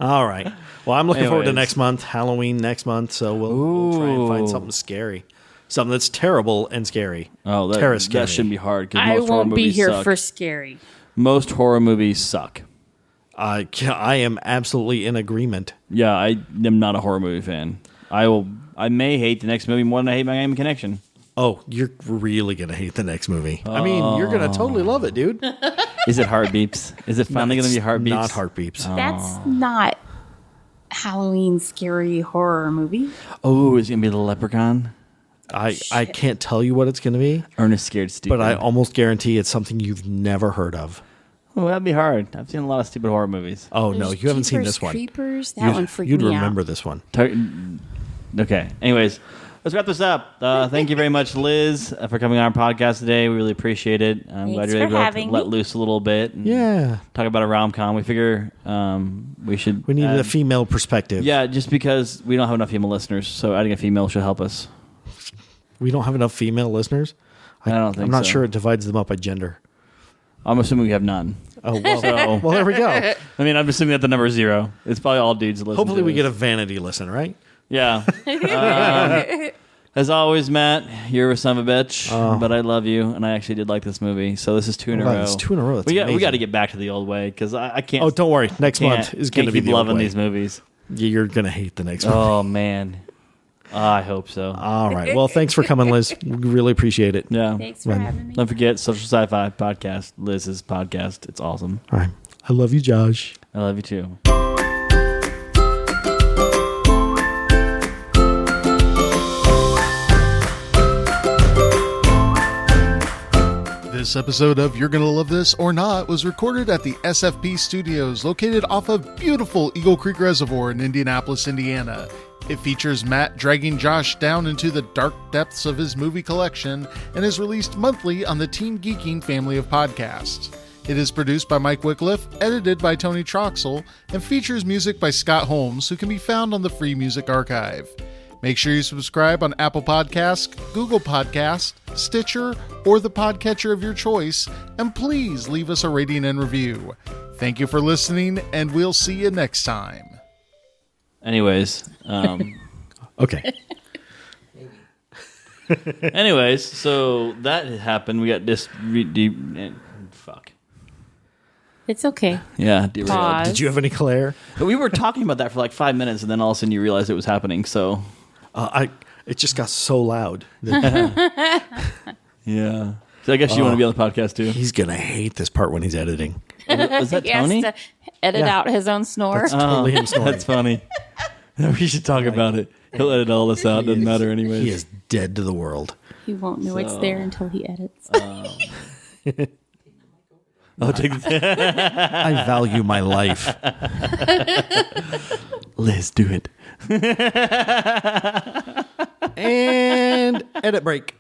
All right. Well, I'm looking forward to
Anyways.
next month, Halloween next month. So we'll try and find something scary, something that's terrible and scary.
Oh, that shouldn't be hard. 'Cause
I
most horror
won't be
movies
here
suck.
for scary.
Most horror movies suck.
I am absolutely in agreement.
Yeah, I am not a horror movie fan. I may hate the next movie more than I hate Miami Connection.
Oh, you're really gonna hate the next movie. I mean, you're gonna totally love it, dude.
Is it Heartbeeps? Is it finally going to be Heartbeeps?
Not Heartbeeps.
That's not Halloween scary horror movie.
Oh, is it going to be the Leprechaun?
I can't tell you what it's gonna be.
Ernest Scared Stupid.
But I almost guarantee it's something you've never heard of.
Oh, that'd be hard. I've seen a lot of stupid horror movies.
Oh no, you haven't seen this one.
Creepers. That one freaked me out.
You'd remember this one.
Okay. Anyways, let's wrap this up. Thank you very much, Liz, for coming on our podcast today. We really appreciate it. I'm glad you're able to let loose a little bit. And talk about a rom-com. We figure we
needed a female perspective.
Yeah, just because we don't have enough female listeners, so adding a female should help us.
We don't have enough female listeners?
I don't think
I'm not
so.
sure it divides them up by gender.
I'm assuming we have none.
Oh, well, well, there we go.
I mean, I'm assuming that the number is 0. It's probably all dudes listening.
Hopefully we get a vanity listen, right?
Yeah. As always, Matt, you're a son of a bitch, but I love you, and I actually did like this movie. So this is 2 in a row.
It's 2 in a row. That's
we got
amazing.
to get back to the old way because I can't.
Oh, don't worry. Next month is going to be
keep
the old
loving
way.
these movies.
You're going to hate the next one.
Oh man, I hope so.
All right. Well, thanks for coming, Liz. We really appreciate it.
Yeah.
Thanks for having me.
Don't forget Social Sci-Fi Podcast, Liz's podcast. It's awesome.
All right. I love you, Josh.
I love you too.
This episode of You're Gonna Love This or Not was recorded at the SFP Studios located off of beautiful Eagle Creek Reservoir in Indianapolis, Indiana. It features Matt dragging Josh down into the dark depths of his movie collection and is released monthly on the Teen Geeking family of podcasts. It is produced by Mike Wycliffe, edited by Tony Troxel, and features music by Scott Holmes, who can be found on the Free Music Archive. Make sure you subscribe on Apple Podcasts, Google Podcasts, Stitcher, or the podcatcher of your choice, and please leave us a rating and review. Thank you for listening, and we'll see you next time.
Anyways,
okay.
Anyways, so that happened. We got this. Fuck.
It's okay.
Yeah. Derailed.
Pause.
Did you have any Claire?
We were talking about that for like 5 minutes, and then all of a sudden you realized it was happening. So,
it just got so loud.
yeah. So I guess you want to be on the podcast too.
He's gonna hate this part when he's editing.
Was that
He has
Tony?
to edit out his own snore.
That's totally him snoring.
That's funny. We should talk about it. He'll edit all this out. Doesn't matter anyways.
He is dead to the world.
He won't know it's there until he edits.
I'll take
I value my life.
Liz, do it.
And edit break.